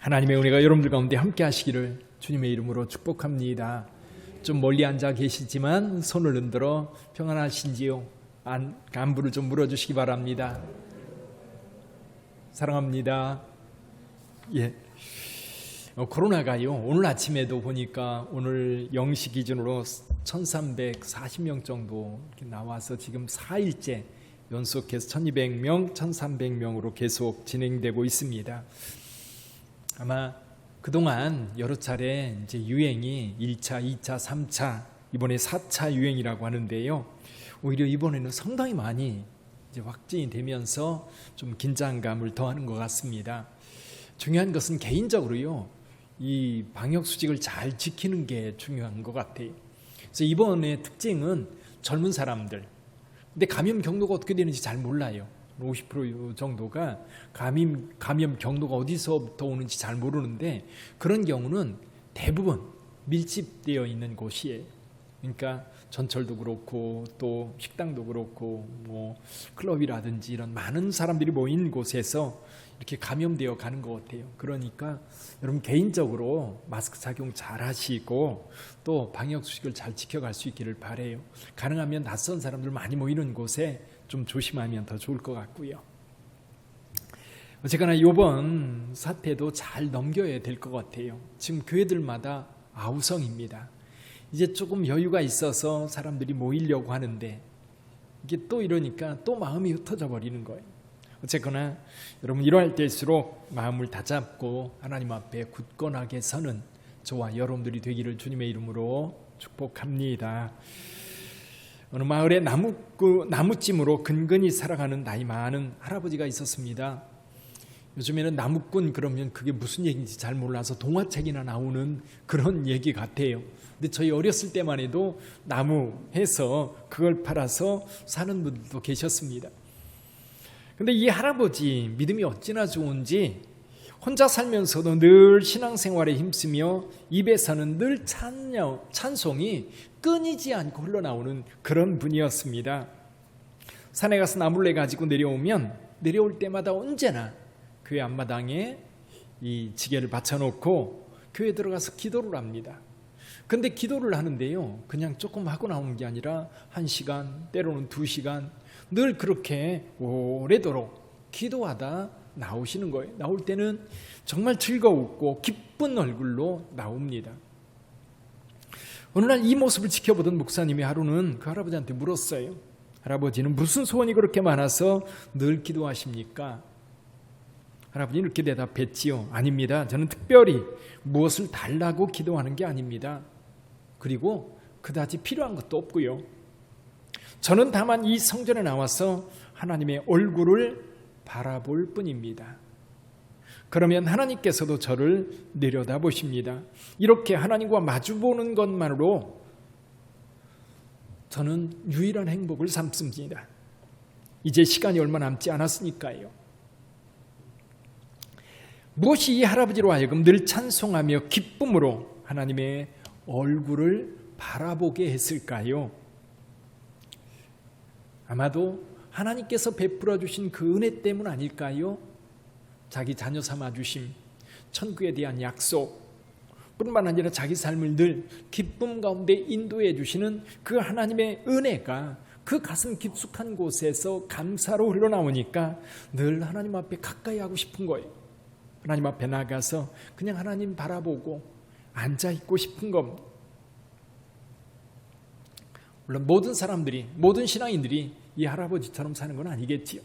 하나님의 은혜가 여러분들 가운데 함께 하시기를 주님의 이름으로 축복합니다. 좀 멀리 앉아 계시지만 손을 흔들어 평안하신지요? 안부를 좀 물어주시기 바랍니다. 사랑합니다. 예. 코로나가요, 오늘 아침에도 보니까 오늘 0시 기준으로 1340명 정도 이렇게 나와서 지금 4일째 연속해서 1200명, 1300명으로 계속 진행되고 있습니다. 아마 그동안 여러 차례 이제 유행이 1차, 2차, 3차, 이번에 4차 유행이라고 하는데요. 오히려 이번에는 상당히 많이 이제 확진이 되면서 좀 긴장감을 더하는 것 같습니다. 중요한 것은 개인적으로요, 이 방역 수칙을 잘 지키는 게 중요한 것 같아요. 그래서 이번에 특징은 젊은 사람들, 근데 감염 경로가 어떻게 되는지 잘 몰라요. 50% 정도가 감염 경로가 어디서부터 오는지 잘 모르는데, 그런 경우는 대부분 밀집되어 있는 곳이에요. 그러니까 전철도 그렇고 또 식당도 그렇고 뭐 클럽이라든지 이런 많은 사람들이 모인 곳에서 이렇게 감염되어 가는 것 같아요. 그러니까 여러분 개인적으로 마스크 착용 잘 하시고 또 방역 수칙을 잘 지켜갈 수 있기를 바라요. 가능하면 낯선 사람들 많이 모이는 곳에 좀 조심하면 더 좋을 것 같고요. 어쨌거나 이번 사태도 잘 넘겨야 될 것 같아요. 지금 교회들마다 아우성입니다. 이제 조금 여유가 있어서 사람들이 모이려고 하는데 이게 또 이러니까 또 마음이 흩어져 버리는 거예요. 어쨌거나 여러분 이러할 때일수록 마음을 다잡고 하나님 앞에 굳건하게 서는 저와 여러분들이 되기를 주님의 이름으로 축복합니다. 어느 마을에 나무찜으로 근근히 살아가는 나이 많은 할아버지가 있었습니다. 요즘에는 나무꾼 그러면 그게 무슨 얘기인지 잘 몰라서 동화책이나 나오는 그런 얘기 같아요. 근데 저희 어렸을 때만 해도 나무 해서 그걸 팔아서 사는 분들도 계셨습니다. 근데 이 할아버지 믿음이 어찌나 좋은지 혼자 살면서도 늘 신앙생활에 힘쓰며 입에서는 늘 찬송이 끊이지 않고 흘러나오는 그런 분이었습니다. 산에 가서 나물래 가지고 내려올 때마다 언제나 교회 앞마당에 이 지게를 받쳐놓고 교회 들어가서 기도를 합니다. 근데 기도를 하는데요, 그냥 조금 하고 나오는 게 아니라 1시간, 때로는 2시간 늘 그렇게 오래도록 기도하다 나오시는 거예요. 나올 때는 정말 즐거웠고 기쁜 얼굴로 나옵니다. 어느 날 이 모습을 지켜보던 목사님이 하루는 그 할아버지한테 물었어요. 할아버지는 무슨 소원이 그렇게 많아서 늘 기도하십니까? 할아버지는 이렇게 대답했지요. 아닙니다. 저는 특별히 무엇을 달라고 기도하는 게 아닙니다. 그리고 그다지 필요한 것도 없고요. 저는 다만 이 성전에 나와서 하나님의 얼굴을 바라볼 뿐입니다. 그러면 하나님께서도 저를 내려다보십니다. 이렇게 하나님과 마주보는 것만으로 저는 유일한 행복을 삼습니다. 이제 시간이 얼마 남지 않았으니까요. 무엇이 이 할아버지로 하여금 늘 찬송하며 기쁨으로 하나님의 얼굴을 바라보게 했을까요? 아마도 하나님께서 베풀어 주신 그 은혜 때문 아닐까요? 자기 자녀 삼아 주심, 천국에 대한 약속 뿐만 아니라 자기 삶을 늘 기쁨 가운데 인도해 주시는 그 하나님의 은혜가 그 가슴 깊숙한 곳에서 감사로 흘러나오니까 늘 하나님 앞에 가까이 하고 싶은 거예요. 하나님 앞에 나가서 그냥 하나님 바라보고 앉아있고 싶은 겁니다. 물론 모든 신앙인들이 이 할아버지처럼 사는 건 아니겠지요.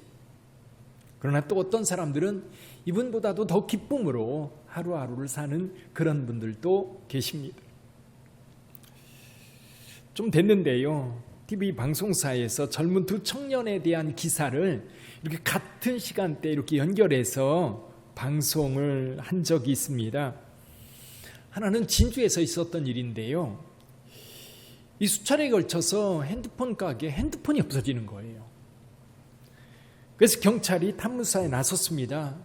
그러나 또 어떤 사람들은 이분보다도 더 기쁨으로 하루하루를 사는 그런 분들도 계십니다. 좀 됐는데요, TV 방송사에서 젊은 두 청년에 대한 기사를 이렇게 같은 시간대에 이렇게 연결해서 방송을 한 적이 있습니다. 하나는 진주에서 있었던 일인데요, 이 수차례에 걸쳐서 핸드폰 가게에 핸드폰이 없어지는 거예요. 그래서 경찰이 탐문사에 나섰습니다.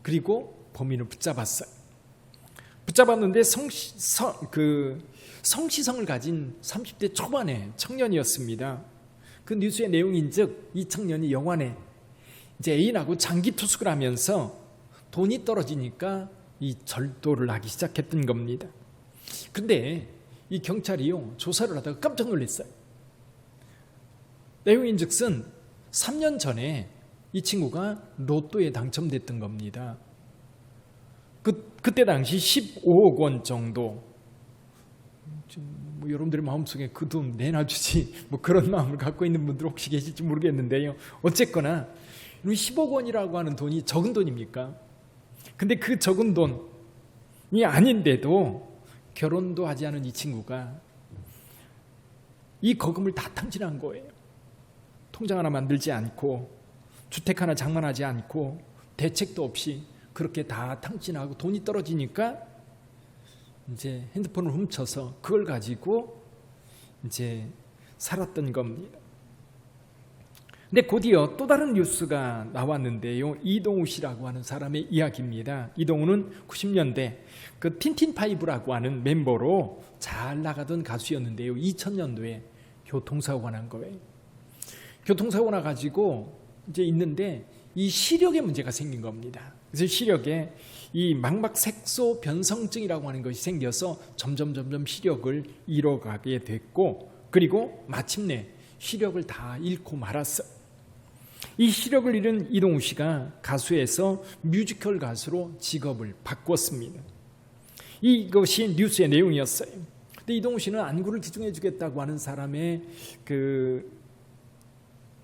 그리고 범인을 붙잡았어요. 붙잡았는데 성시성을 가진 30대 초반의 청년이었습니다. 그 뉴스의 내용인즉 이 청년이 영화에 이제 애인하고 장기 투숙을 하면서 돈이 떨어지니까 이 절도를 하기 시작했던 겁니다. 근데 이 경찰이요, 조사를 하다가 깜짝 놀랐어요. 내용인즉슨 3년 전에 이 친구가 로또에 당첨됐던 겁니다. 그때 당시 15억 원 정도. 뭐 여러분들의 마음속에 그 돈 내놔주지 뭐 그런 마음을 갖고 있는 분들 혹시 계실지 모르겠는데요. 어쨌거나 15억 원이라고 하는 돈이 적은 돈입니까? 근데 그 적은 돈이 아닌데도 결혼도 하지 않은 이 친구가 이 거금을 다 탕진한 거예요. 통장 하나 만들지 않고 주택 하나 장만하지 않고 대책도 없이 그렇게 다 탕진하고 돈이 떨어지니까 이제 핸드폰을 훔쳐서 그걸 가지고 이제 살았던 겁니다. 근데 곧이어 또 다른 뉴스가 나왔는데요. 이동우 씨라고 하는 사람의 이야기입니다. 이동우는 90년대 그 틴틴파이브라고 하는 멤버로 잘 나가던 가수였는데요. 2000년도에 교통사고가 난 거예요. 교통사고 나가지고 이제 있는데 이 시력에 문제가 생긴 겁니다. 그래서 시력에 이 망막색소 변성증이라고 하는 것이 생겨서 점점 시력을 잃어가게 됐고, 그리고 마침내 시력을 다 잃고 말았어요. 이 시력을 잃은 이동우 씨가 가수에서 뮤지컬 가수로 직업을 바꿨습니다. 이것이 뉴스의 내용이었어요. 근데 이동우 씨는 안구를 기증해 주겠다고 하는 사람의 그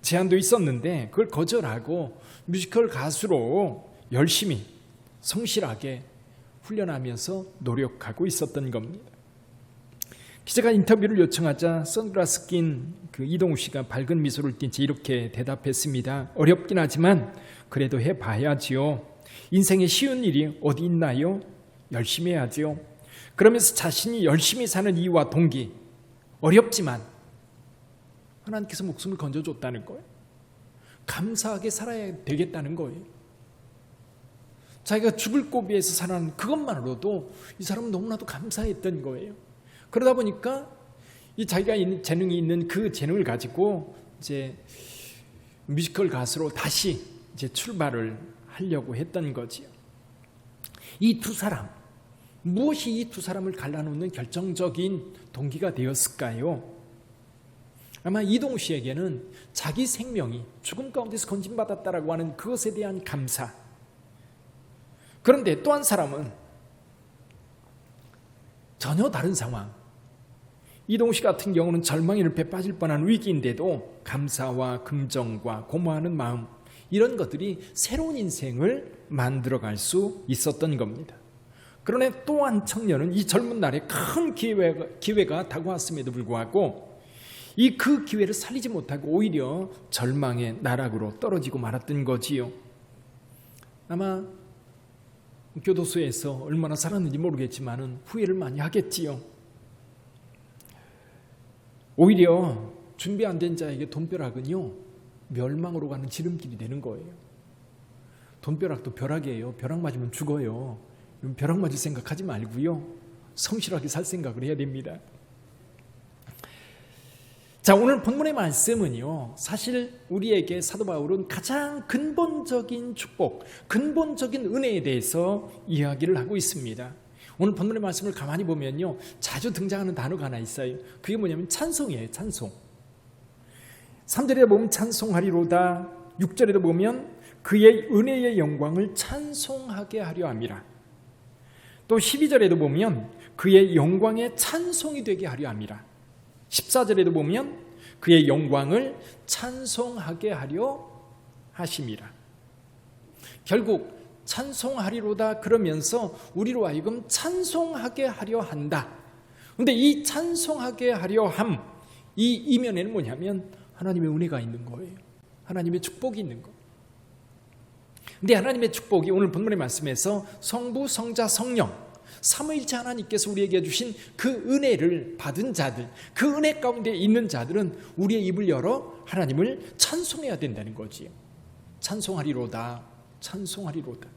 제안도 있었는데 그걸 거절하고 뮤지컬 가수로 열심히 성실하게 훈련하면서 노력하고 있었던 겁니다. 기자가 인터뷰를 요청하자 선글라스 낀 그 이동우 씨가 밝은 미소를 띤 채 이렇게 대답했습니다. 어렵긴 하지만 그래도 해봐야지요. 인생에 쉬운 일이 어디 있나요? 열심히 해야지요. 그러면서 자신이 열심히 사는 이유와 동기, 어렵지만 하나님께서 목숨을 건져줬다는 거예요. 감사하게 살아야 되겠다는 거예요. 자기가 죽을 고비에서 살아난 그것만으로도 이 사람은 너무나도 감사했던 거예요. 그러다 보니까 이 자기가 재능이 있는 그 재능을 가지고 이제 뮤지컬 가수로 다시 이제 출발을 하려고 했던 거지요. 이 두 사람, 무엇이 이 두 사람을 갈라놓는 결정적인 동기가 되었을까요? 아마 이동우 씨에게는 자기 생명이 죽음 가운데서 건진받았다라고 하는 그것에 대한 감사. 그런데 또 한 사람은 전혀 다른 상황. 이동우 씨 같은 경우는 절망의 늪에 빠질 뻔한 위기인데도 감사와 긍정과 고마워하는 마음, 이런 것들이 새로운 인생을 만들어갈 수 있었던 겁니다. 그런데 또 한 청년은 이 젊은 날에 큰 기회가 다가왔음에도 불구하고 그 기회를 살리지 못하고 오히려 절망의 나락으로 떨어지고 말았던 거지요. 아마 교도소에서 얼마나 살았는지 모르겠지만 후회를 많이 하겠지요. 오히려 준비 안 된 자에게 돈벼락은요, 멸망으로 가는 지름길이 되는 거예요. 돈벼락도 벼락이에요. 벼락 맞으면 죽어요. 벼락 맞을 생각하지 말고요, 성실하게 살 생각을 해야 됩니다. 자, 오늘 본문의 말씀은요, 사실 우리에게 사도 바울은 가장 근본적인 축복, 근본적인 은혜에 대해서 이야기를 하고 있습니다. 오늘 본문의 말씀을 가만히 보면요, 자주 등장하는 단어가 하나 있어요. 그게 뭐냐면 찬송이에요. 찬송. 3절에 보면 찬송하리로다. 6절에도 보면 그의 은혜의 영광을 찬송하게 하려 함이라. 또 12절에도 보면 그의 영광의 찬송이 되게 하려 함이라. 14절에도 보면 그의 영광을 찬송하게 하려 하심이라. 결국 찬송하리로다 그러면서 우리로 하여금 찬송하게 하려 한다. 그런데 이 찬송하게 하려 함, 이 이면에는 뭐냐면 하나님의 은혜가 있는 거예요. 하나님의 축복이 있는 거예요. 근데 하나님의 축복이 오늘 본문의 말씀에서 성부, 성자, 성령, 삼위일체 하나님께서 우리에게 주신 그 은혜를 받은 자들, 그 은혜 가운데 있는 자들은 우리의 입을 열어 하나님을 찬송해야 된다는 거지요. 찬송하리로다, 찬송하리로다.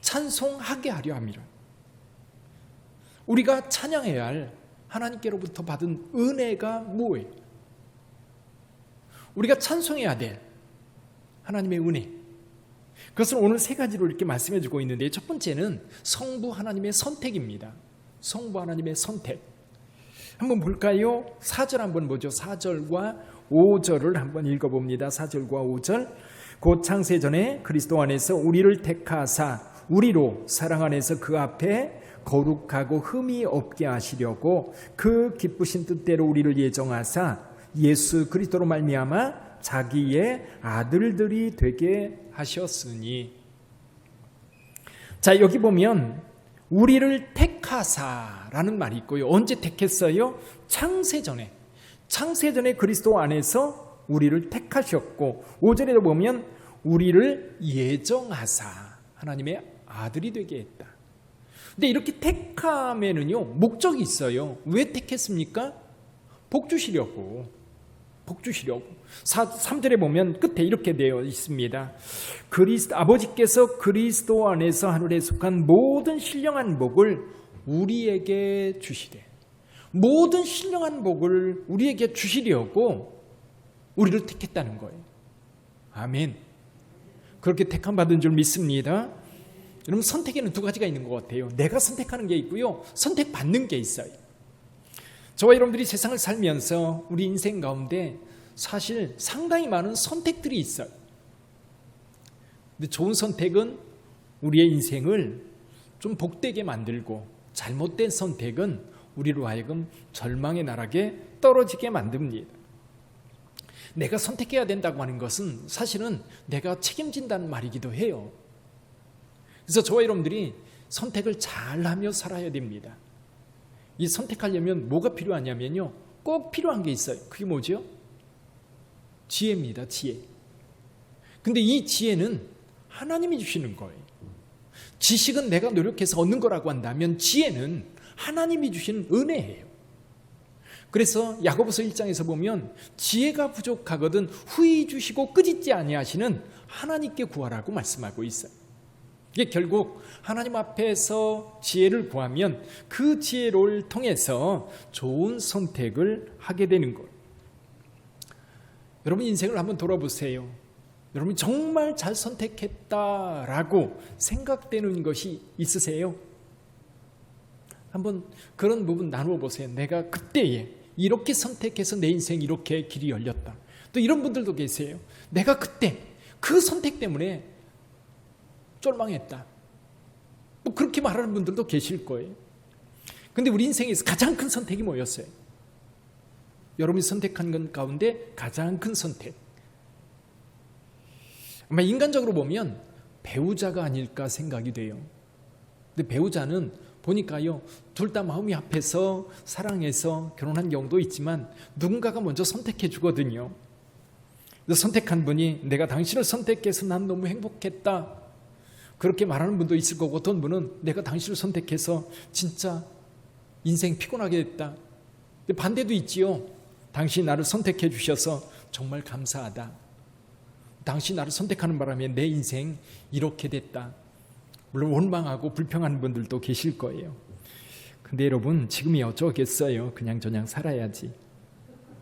찬송하게 하려 함이라. 우리가 찬양해야 할 하나님께로부터 받은 은혜가 뭐예요? 우리가 찬송해야 될 하나님의 은혜. 그것을 오늘 세 가지로 이렇게 말씀해 주고 있는데, 첫 번째는 성부 하나님의 선택입니다. 성부 하나님의 선택. 한번 볼까요? 4절 한번 보죠. 4절과 5절을 한번 읽어봅니다. 4절과 5절. 곧 창세전에 그리스도 안에서 우리를 택하사 우리로 사랑 안에서 그 앞에 거룩하고 흠이 없게 하시려고 그 기쁘신 뜻대로 우리를 예정하사 예수 그리스도로 말미암아 자기의 아들들이 되게 하셨으니. 자, 여기 보면 우리를 택하사라는 말이 있고요. 언제 택했어요? 창세전에 그리스도 안에서 우리를 택하셨고, 5절에도 보면 우리를 예정하사 하나님의 아들이 되게 했다. 근데 이렇게 택함에는요 목적이 있어요. 왜 택했습니까? 복 주시려고. 3절에 보면 끝에 이렇게 되어 있습니다. 아버지께서 그리스도 안에서 하늘에 속한 모든 신령한 복을 우리에게 주시되, 모든 신령한 복을 우리에게 주시려고 우리를 택했다는 거예요. 아멘. 그렇게 택함 받은 줄 믿습니다. 여러분, 선택에는 두 가지가 있는 것 같아요. 내가 선택하는 게 있고요, 선택받는 게 있어요. 저와 여러분들이 세상을 살면서 우리 인생 가운데 사실 상당히 많은 선택들이 있어요. 근데 좋은 선택은 우리의 인생을 좀 복되게 만들고, 잘못된 선택은 우리로 하여금 절망의 나락에 떨어지게 만듭니다. 내가 선택해야 된다고 하는 것은 사실은 내가 책임진다는 말이기도 해요. 그래서 저와 여러분들이 선택을 잘하며 살아야 됩니다. 이 선택하려면 뭐가 필요하냐면요, 꼭 필요한 게 있어요. 그게 뭐죠? 지혜입니다. 지혜. 근데 이 지혜는 하나님이 주시는 거예요. 지식은 내가 노력해서 얻는 거라고 한다면 지혜는 하나님이 주시는 은혜예요. 그래서 야고보서 1장에서 보면 지혜가 부족하거든 후히 주시고 끝있지 아니하시는 하나님께 구하라고 말씀하고 있어요. 이게 결국 하나님 앞에서 지혜를 구하면 그 지혜를 통해서 좋은 선택을 하게 되는 거예요. 여러분, 인생을 한번 돌아보세요. 여러분 정말 잘 선택했다라고 생각되는 것이 있으세요? 한번 그런 부분 나누어 보세요. 내가 그때에 이렇게 선택해서 내 인생 이렇게 길이 열렸다. 또 이런 분들도 계세요. 내가 그때 그 선택 때문에 쫄망했다. 뭐 그렇게 말하는 분들도 계실 거예요. 근데 우리 인생에서 가장 큰 선택이 뭐였어요? 여러분이 선택한 것 가운데 가장 큰 선택, 아마 인간적으로 보면 배우자가 아닐까 생각이 돼요. 근데 배우자는 보니까요, 둘 다 마음이 합해서 사랑해서 결혼한 경우도 있지만 누군가가 먼저 선택해 주거든요. 그래서 선택한 분이 내가 당신을 선택해서 난 너무 행복했다, 그렇게 말하는 분도 있을 거고, 어떤 분은 내가 당신을 선택해서 진짜 인생 피곤하게 됐다. 근데 반대도 있지요. 당신이 나를 선택해 주셔서 정말 감사하다. 당신이 나를 선택하는 바람에 내 인생 이렇게 됐다. 물론 원망하고 불평하는 분들도 계실 거예요. 근데 여러분, 지금이 어쩌겠어요. 그냥 저냥 살아야지.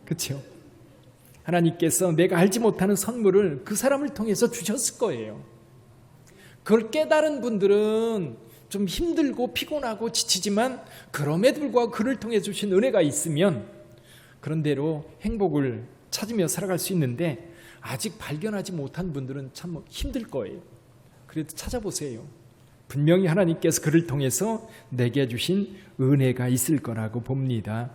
그렇죠? 하나님께서 내가 알지 못하는 선물을 그 사람을 통해서 주셨을 거예요. 그걸 깨달은 분들은 좀 힘들고 피곤하고 지치지만 그럼에도 불구하고 그를 통해 주신 은혜가 있으면 그런 대로 행복을 찾으며 살아갈 수 있는데, 아직 발견하지 못한 분들은 참 힘들 거예요. 그래도 찾아보세요. 분명히 하나님께서 그를 통해서 내게 주신 은혜가 있을 거라고 봅니다.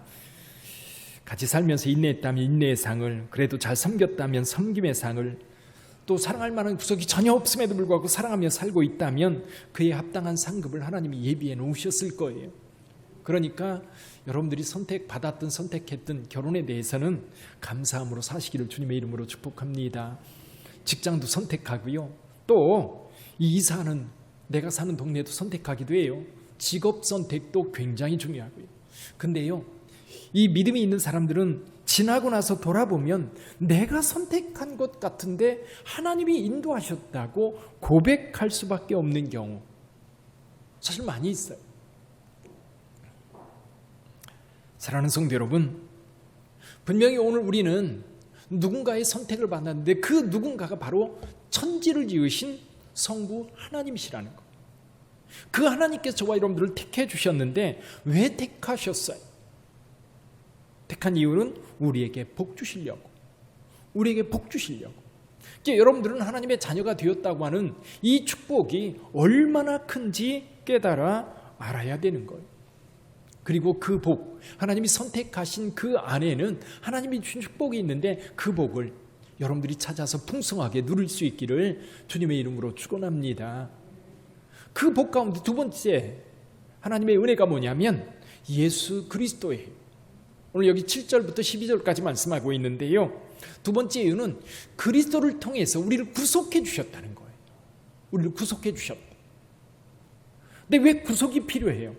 같이 살면서 인내했다면 인내의 상을, 그래도 잘 섬겼다면 섬김의 상을, 또 사랑할 만한 구석이 전혀 없음에도 불구하고 사랑하며 살고 있다면 그에 합당한 상급을 하나님이 예비해 놓으셨을 거예요. 그러니까 여러분들이 선택받았든 선택했든 결혼에 대해서는 감사함으로 사시기를 주님의 이름으로 축복합니다. 직장도 선택하고요, 또 이 이사하는 내가 사는 동네도 선택하기도 해요. 직업 선택도 굉장히 중요하고요. 근데요, 이 믿음이 있는 사람들은 지나고 나서 돌아보면 내가 선택한 것 같은데 하나님이 인도하셨다고 고백할 수밖에 없는 경우 사실 많이 있어요. 사랑하는 성도 여러분, 분명히 오늘 우리는 누군가의 선택을 받았는데 그 누군가가 바로 천지를 지으신 성부 하나님이시라는 것. 그 하나님께서 저와 여러분들을 택해 주셨는데 왜 택하셨어요? 택한 이유는 우리에게 복 주시려고. 우리에게 복 주시려고. 여러분들은 하나님의 자녀가 되었다고 하는 이 축복이 얼마나 큰지 깨달아 알아야 되는 거예요. 그리고 그 복, 하나님이 선택하신 그 안에는 하나님이 주신 축복이 있는데 그 복을 여러분들이 찾아서 풍성하게 누릴 수 있기를 주님의 이름으로 축원합니다. 그 복 가운데 두 번째 하나님의 은혜가 뭐냐면 예수 그리스도예요. 오늘 여기 7절부터 12절까지 말씀하고 있는데요. 두 번째 이유는 그리스도를 통해서 우리를 구속해 주셨다는 거예요. 우리를 구속해 주셨다. 근데 왜 구속이 필요해요?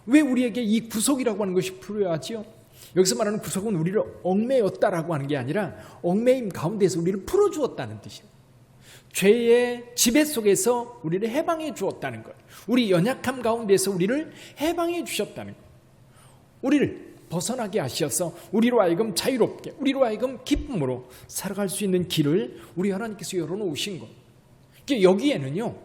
왜 우리에게 이 구속이라고 하는 것이 필요하지요? 여기서 말하는 구속은 우리를 얽매였다라고 하는 게 아니라 얽매임 가운데서 우리를 풀어주었다는 뜻이에요. 죄의 지배 속에서 우리를 해방해 주었다는 거예요. 우리 연약함 가운데서 우리를 해방해 주셨다는 거예요. 우리를 벗어나게 하셔서 우리로 하여금 자유롭게, 우리로 하여금 기쁨으로 살아갈 수 있는 길을 우리 하나님께서 열어놓으신 것. 여기에는요,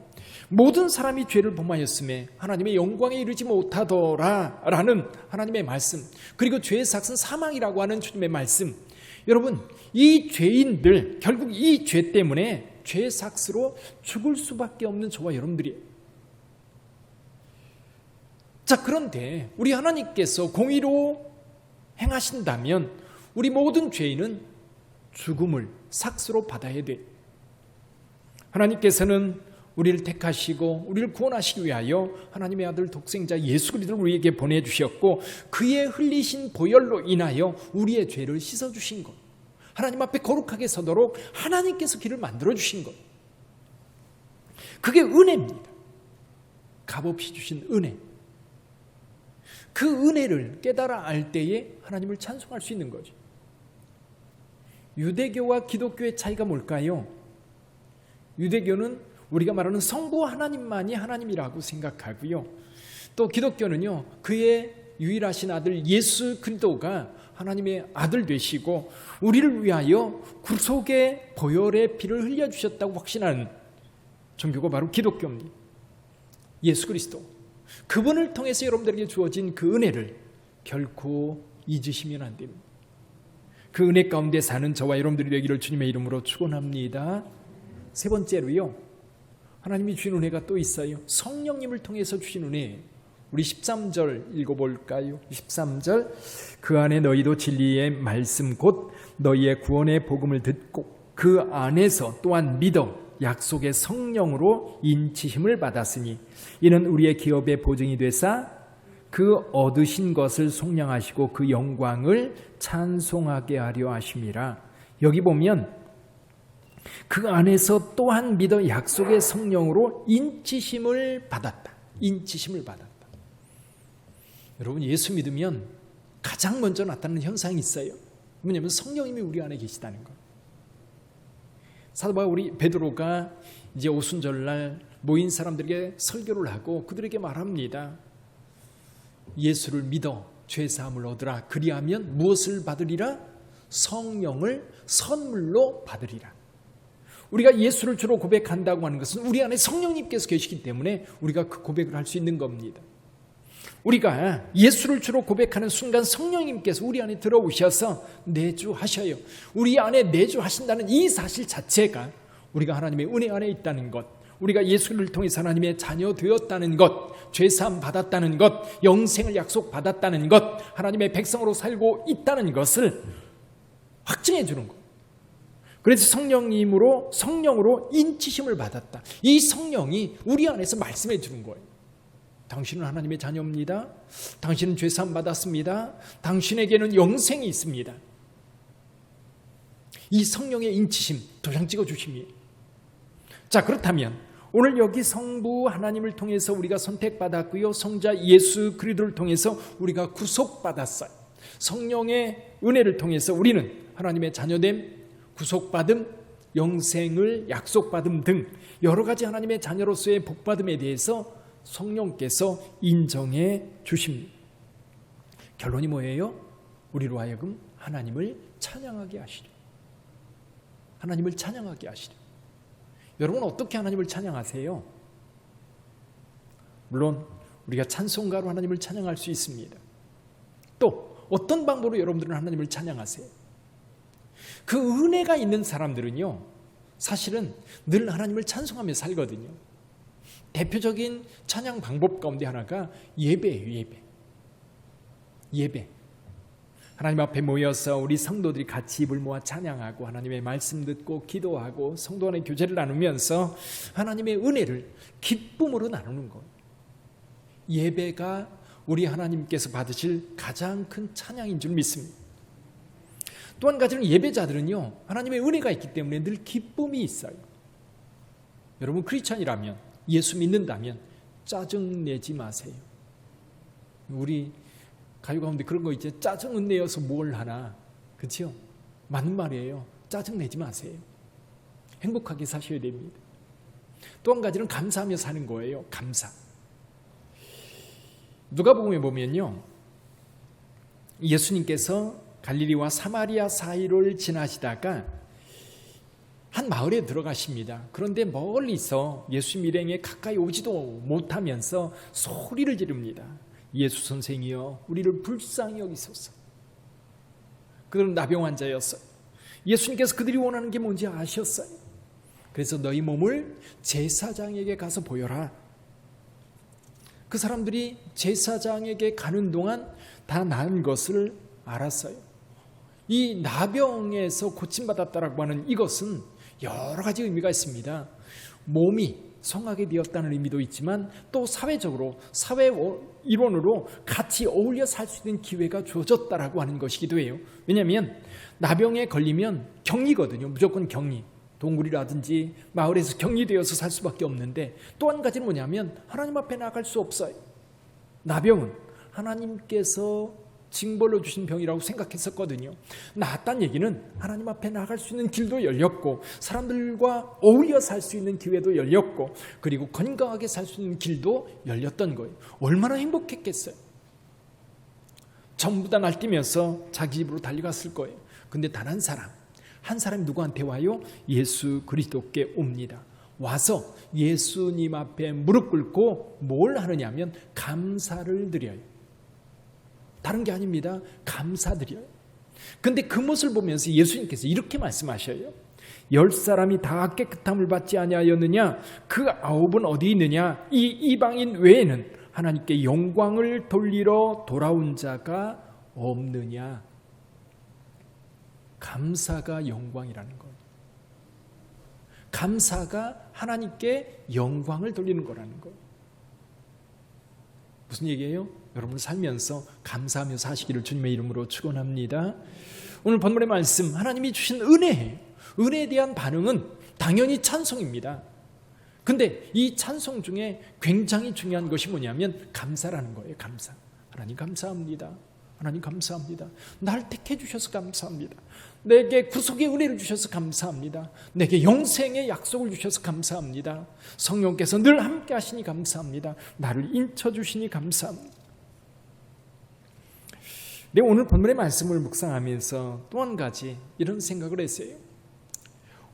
모든 사람이 죄를 범하였음에 하나님의 영광에 이르지 못하더라 라는 하나님의 말씀, 그리고 죄의 삭은 사망이라고 하는 주님의 말씀. 여러분, 이 죄인들, 결국 이 죄 때문에 죄의 삭스로 죽을 수밖에 없는 저와 여러분들이에요. 자, 그런데 우리 하나님께서 공의로 행하신다면 우리 모든 죄인은 죽음을 삭스로 받아야 돼. 하나님께서는 우리를 택하시고 우리를 구원하시기 위하여 하나님의 아들 독생자 예수 그리스도를 우리에게 보내주셨고 그의 흘리신 보혈로 인하여 우리의 죄를 씻어주신 것, 하나님 앞에 거룩하게 서도록 하나님께서 길을 만들어주신 것, 그게 은혜입니다. 값없이 주신 은혜. 그 은혜를 깨달아 알 때에 하나님을 찬송할 수 있는 거죠. 유대교와 기독교의 차이가 뭘까요? 유대교는 우리가 말하는 성부 하나님만이 하나님이라고 생각하고요. 또 기독교는요, 그의 유일하신 아들 예수 그리스도가 하나님의 아들 되시고 우리를 위하여 구속의 보혈의 피를 흘려주셨다고 확신하는 종교가 바로 기독교입니다. 예수 그리스도, 그분을 통해서 여러분들에게 주어진 그 은혜를 결코 잊으시면 안 됩니다. 그 은혜 가운데 사는 저와 여러분들이 되기를 주님의 이름으로 축원합니다. 세 번째로요, 하나님이 주신 은혜가 또 있어요. 성령님을 통해서 주신 은혜. 우리 13절 읽어볼까요? 13절, 그 안에 너희도 진리의 말씀 곧 너희의 구원의 복음을 듣고 그 안에서 또한 믿어 약속의 성령으로 인치심을 받았으니 이는 우리의 기업의 보증이 되사 그 얻으신 것을 속량하시고 그 영광을 찬송하게 하려 하심이라. 여기 보면 그 안에서 또한 믿어 약속의 성령으로 인치심을 받았다. 인치심을 받았다. 여러분, 예수 믿으면 가장 먼저 나타나는 현상이 있어요. 뭐냐면 성령님이 우리 안에 계시다는 것. 사도 바울 우리 베드로가 이제 오순절날 모인 사람들에게 설교를 하고 그들에게 말합니다. 예수를 믿어 죄 사함을 얻으라. 그리하면 무엇을 받으리라? 성령을 선물로 받으리라. 우리가 예수를 주로 고백한다고 하는 것은 우리 안에 성령님께서 계시기 때문에 우리가 그 고백을 할 수 있는 겁니다. 우리가 예수를 주로 고백하는 순간 성령님께서 우리 안에 들어오셔서 내주하셔요. 우리 안에 내주하신다는 이 사실 자체가 우리가 하나님의 은혜 안에 있다는 것, 우리가 예수를 통해서 하나님의 자녀 되었다는 것, 죄사함 받았다는 것, 영생을 약속받았다는 것, 하나님의 백성으로 살고 있다는 것을 확증해 주는 것. 그래서 성령으로 인치심을 받았다. 이 성령이 우리 안에서 말씀해 주는 거예요. 당신은 하나님의 자녀입니다. 당신은 죄사함 받았습니다. 당신에게는 영생이 있습니다. 이 성령의 인치심 도장 찍어 주심이에요. 자, 그렇다면 오늘 여기 성부 하나님을 통해서 우리가 선택받았고요, 성자 예수 그리스도를 통해서 우리가 구속받았어요. 성령의 은혜를 통해서 우리는 하나님의 자녀됨, 구속받음, 영생을 약속받음 등 여러 가지 하나님의 자녀로서의 복받음에 대해서 성령께서 인정해 주십니다. 결론이 뭐예요? 우리로 하여금 하나님을 찬양하게 하시려. 하나님을 찬양하게 하시려. 여러분 어떻게 하나님을 찬양하세요? 물론 우리가 찬송가로 하나님을 찬양할 수 있습니다. 또 어떤 방법으로 여러분들은 하나님을 찬양하세요? 그 은혜가 있는 사람들은요, 사실은 늘 하나님을 찬송하며 살거든요. 대표적인 찬양 방법 가운데 하나가 예배예요. 예배. 하나님 앞에 모여서 우리 성도들이 같이 입을 모아 찬양하고 하나님의 말씀 듣고 기도하고 성도 간의 교제를 나누면서 하나님의 은혜를 기쁨으로 나누는 것. 예배가 우리 하나님께서 받으실 가장 큰 찬양인 줄 믿습니다. 또 한 가지는 예배자들은요, 하나님의 은혜가 있기 때문에 늘 기쁨이 있어요. 여러분 크리스찬이라면, 예수 믿는다면 짜증내지 마세요. 우리 가요 가운데 그런 거 있죠. 짜증은 내어서 뭘 하나. 그렇죠? 맞는 말이에요. 짜증내지 마세요. 행복하게 사셔야 됩니다. 또 한 가지는 감사하며 사는 거예요. 감사. 누가복음에 보면요, 예수님께서 갈릴리와 사마리아 사이를 지나시다가 한 마을에 들어가십니다. 그런데 멀리서 예수님 일행에 가까이 오지도 못하면서 소리를 지릅니다. 예수 선생이여, 우리를 불쌍히 여기소서. 그들은 나병 환자였어요. 예수님께서 그들이 원하는 게 뭔지 아셨어요. 그래서 너희 몸을 제사장에게 가서 보여라. 그 사람들이 제사장에게 가는 동안 다 나은 것을 알았어요. 이 나병에서 고침받았다라고 하는 이것은 여러 가지 의미가 있습니다. 몸이 성하게 되었다는 의미도 있지만 또 사회적으로, 사회 일원으로 같이 어울려 살 수 있는 기회가 주어졌다라고 하는 것이기도 해요. 왜냐하면 나병에 걸리면 격리거든요. 무조건 격리. 동굴이라든지 마을에서 격리되어서 살 수밖에 없는데, 또 한 가지는 뭐냐면 하나님 앞에 나갈 수 없어요. 나병은 하나님께서 징벌로 주신 병이라고 생각했었거든요. 나았다는 얘기는 하나님 앞에 나갈 수 있는 길도 열렸고, 사람들과 어울려 살 수 있는 기회도 열렸고, 그리고 건강하게 살 수 있는 길도 열렸던 거예요. 얼마나 행복했겠어요. 전부 다 날뛰면서 자기 집으로 달려갔을 거예요. 근데 단 한 사람이 누구한테 와요? 예수 그리스도께 옵니다. 와서 예수님 앞에 무릎 꿇고 뭘 하느냐면 감사를 드려요. 다른 게 아닙니다. 감사드려요. 근데 그 모습을 보면서 예수님께서 이렇게 말씀하셔요. 10사람이 다 깨끗함을 받지 아니하였느냐? 그 9은 어디 있느냐? 이 이방인 외에는 하나님께 영광을 돌리러 돌아온 자가 없느냐? 감사가 영광이라는 거예요. 감사가 하나님께 영광을 돌리는 거라는 거예요. 무슨 얘기예요? 여러분 살면서 감사하며 사시기를 주님의 이름으로 축원합니다. 오늘 본문의 말씀, 하나님이 주신 은혜예요. 은혜에 대한 반응은 당연히 찬송입니다. 근데 이 찬송 중에 굉장히 중요한 것이 뭐냐면 감사라는 거예요. 감사. 하나님 감사합니다. 하나님 감사합니다. 날 택해 주셔서 감사합니다. 내게 구속의 은혜를 주셔서 감사합니다. 내게 영생의 약속을 주셔서 감사합니다. 성령께서 늘 함께 하시니 감사합니다. 나를 인쳐 주시니 감사합니다. 네, 오늘 본문의 말씀을 묵상하면서 또 한 가지 이런 생각을 했어요.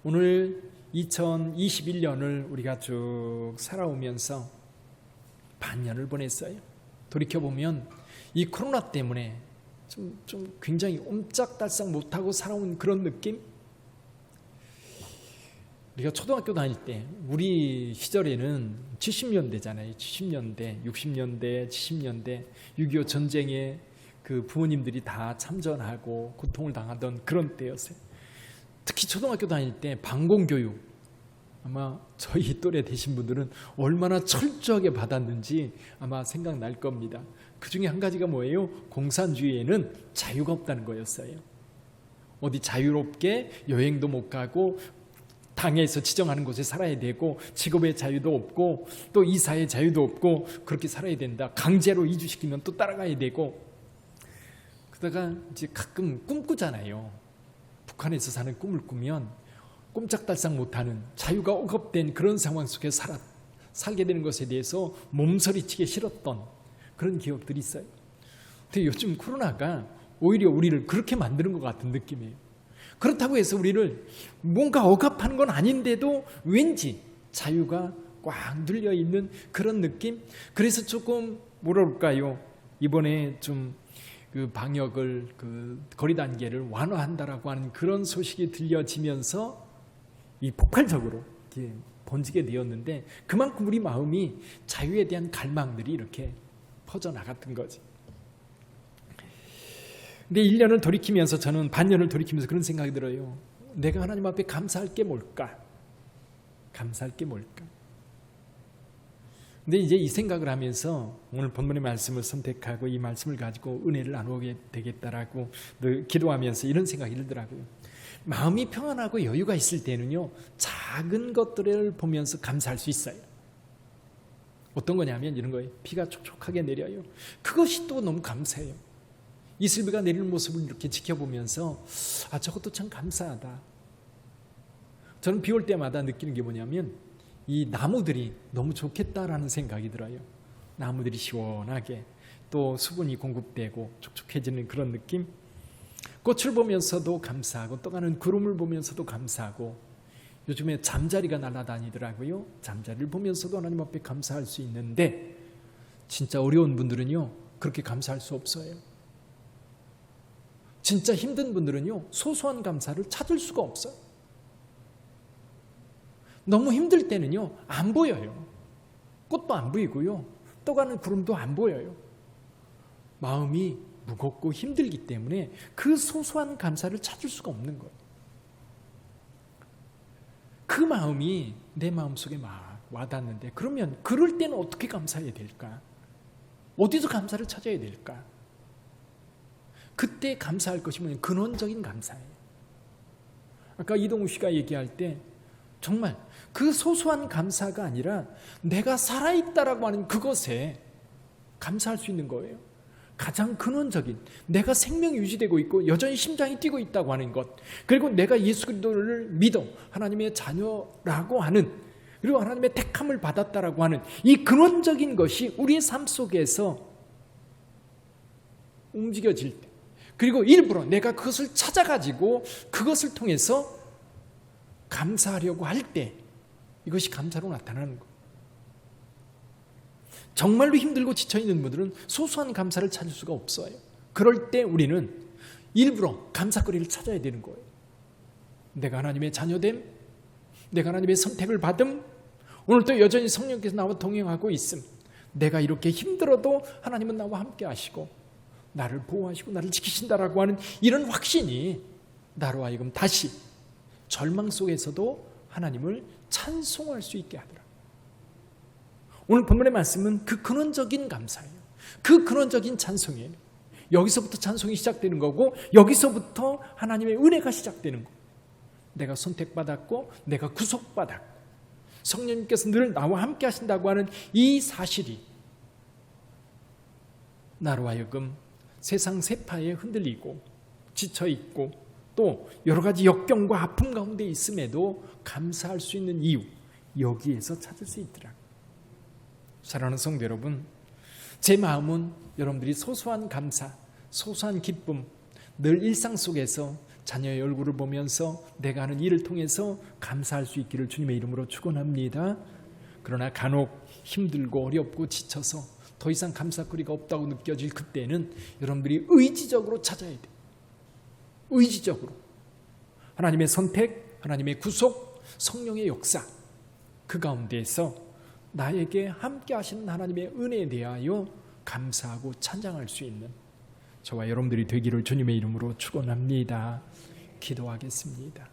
오늘 2021년을 우리가 쭉 살아오면서 반년을 보냈어요. 돌이켜보면 이 코로나 때문에 좀 굉장히 옴짝달싹 못하고 살아온 그런 느낌? 우리가 초등학교 다닐 때 우리 시절에는 70년대잖아요. 70년대, 60년대, 70년대 6.25 전쟁에 그 부모님들이 다 참전하고 고통을 당하던 그런 때였어요. 특히 초등학교 다닐 때 방공교육, 아마 저희 또래 되신 분들은 얼마나 철저하게 받았는지 아마 생각날 겁니다. 그 중에 한 가지가 뭐예요? 공산주의에는 자유가 없다는 거였어요. 어디 자유롭게 여행도 못 가고 당에서 지정하는 곳에 살아야 되고, 직업의 자유도 없고 또 이사의 자유도 없고, 그렇게 살아야 된다. 강제로 이주시키면 또 따라가야 되고. 그러다가 이제 가끔 꿈꾸잖아요. 북한에서 사는 꿈을 꾸면 꼼짝달싹 못하는 자유가 억압된 그런 상황 속에 살게 되는 것에 대해서 몸서리치기 싫었던 그런 기억들이 있어요. 근데 요즘 코로나가 오히려 우리를 그렇게 만드는 것 같은 느낌이에요. 그렇다고 해서 우리를 뭔가 억압하는 건 아닌데도 왠지 자유가 꽉 눌려 있는 그런 느낌. 그래서 조금 뭐라 그럴까요? 이번에 좀 그 방역을 거리 단계를 완화한다라고 하는 그런 소식이 들려지면서 이 폭발적으로 번지게 되었는데, 그만큼 우리 마음이 자유에 대한 갈망들이 이렇게 퍼져나갔던 거지. 근데 1년을 돌이키면서, 저는 반년을 돌이키면서 그런 생각이 들어요. 내가 하나님 앞에 감사할 게 뭘까? 감사할 게 뭘까? 근데 이제 이 생각을 하면서 오늘 본문의 말씀을 선택하고 이 말씀을 가지고 은혜를 나누게 되겠다라고 늘 기도하면서 이런 생각이 들더라고요. 마음이 평안하고 여유가 있을 때는요, 작은 것들을 보면서 감사할 수 있어요. 어떤 거냐면 이런 거예요. 비가 촉촉하게 내려요. 그것이 또 너무 감사해요. 이슬비가 내리는 모습을 이렇게 지켜보면서 저것도 참 감사하다. 저는 비 올 때마다 느끼는 게 뭐냐면 이 나무들이 너무 좋겠다라는 생각이 들어요. 나무들이 시원하게 또 수분이 공급되고 촉촉해지는 그런 느낌. 꽃을 보면서도 감사하고 떠가는 구름을 보면서도 감사하고, 요즘에 잠자리가 날아다니더라고요. 잠자리를 보면서도 하나님 앞에 감사할 수 있는데, 진짜 어려운 분들은요 그렇게 감사할 수 없어요. 진짜 힘든 분들은요 소소한 감사를 찾을 수가 없어요. 너무 힘들 때는요 안 보여요. 꽃도 안 보이고요, 떠가는 구름도 안 보여요. 마음이 무겁고 힘들기 때문에 그 소소한 감사를 찾을 수가 없는 거예요. 그 마음이 내 마음속에 막 와닿는데, 그러면 그럴 때는 어떻게 감사해야 될까? 어디서 감사를 찾아야 될까? 그때 감사할 것이 뭐냐면 근원적인 감사예요. 아까 이동우 씨가 얘기할 때 정말 그 소소한 감사가 아니라 내가 살아있다라고 하는 그것에 감사할 수 있는 거예요. 가장 근원적인, 내가 생명이 유지되고 있고 여전히 심장이 뛰고 있다고 하는 것, 그리고 내가 예수 그리스도를 믿어 하나님의 자녀라고 하는, 그리고 하나님의 택함을 받았다라고 하는 이 근원적인 것이 우리의 삶 속에서 움직여질 때, 그리고 일부러 내가 그것을 찾아가지고 그것을 통해서 감사하려고 할 때, 이것이 감사로 나타나는 거예요. 정말로 힘들고 지쳐있는 분들은 소소한 감사를 찾을 수가 없어요. 그럴 때 우리는 일부러 감사거리를 찾아야 되는 거예요. 내가 하나님의 자녀됨, 내가 하나님의 선택을 받음, 오늘도 여전히 성령께서 나와 동행하고 있음, 내가 이렇게 힘들어도 하나님은 나와 함께 하시고 나를 보호하시고 나를 지키신다라고 하는 이런 확신이 나로 하여금 다시 절망 속에서도 하나님을 찬송할 수 있게 하더라. 오늘 본문의 말씀은 그 근원적인 감사예요. 그 근원적인 찬송이에요. 여기서부터 찬송이 시작되는 거고, 여기서부터 하나님의 은혜가 시작되는 거예요. 내가 선택받았고 내가 구속받았고 성령님께서 늘 나와 함께 하신다고 하는 이 사실이 나로 하여금 세상 세파에 흔들리고 지쳐있고 또 여러 가지 역경과 아픔 가운데 있음에도 감사할 수 있는 이유, 여기에서 찾을 수 있더라. 사랑하는 성도 여러분, 제 마음은 여러분들이 소소한 감사, 소소한 기쁨, 늘 일상 속에서 자녀의 얼굴을 보면서 내가 하는 일을 통해서 감사할 수 있기를 주님의 이름으로 축원합니다. 그러나 간혹 힘들고 어렵고 지쳐서 더 이상 감사거리가 없다고 느껴질 그때는 여러분들이 의지적으로 찾아야 돼요. 의지적으로 하나님의 선택, 하나님의 구속, 성령의 역사, 그 가운데에서 나에게 함께 하시는 하나님의 은혜에 대하여 감사하고 찬양할 수 있는 저와 여러분들이 되기를 주님의 이름으로 축원합니다. 기도하겠습니다.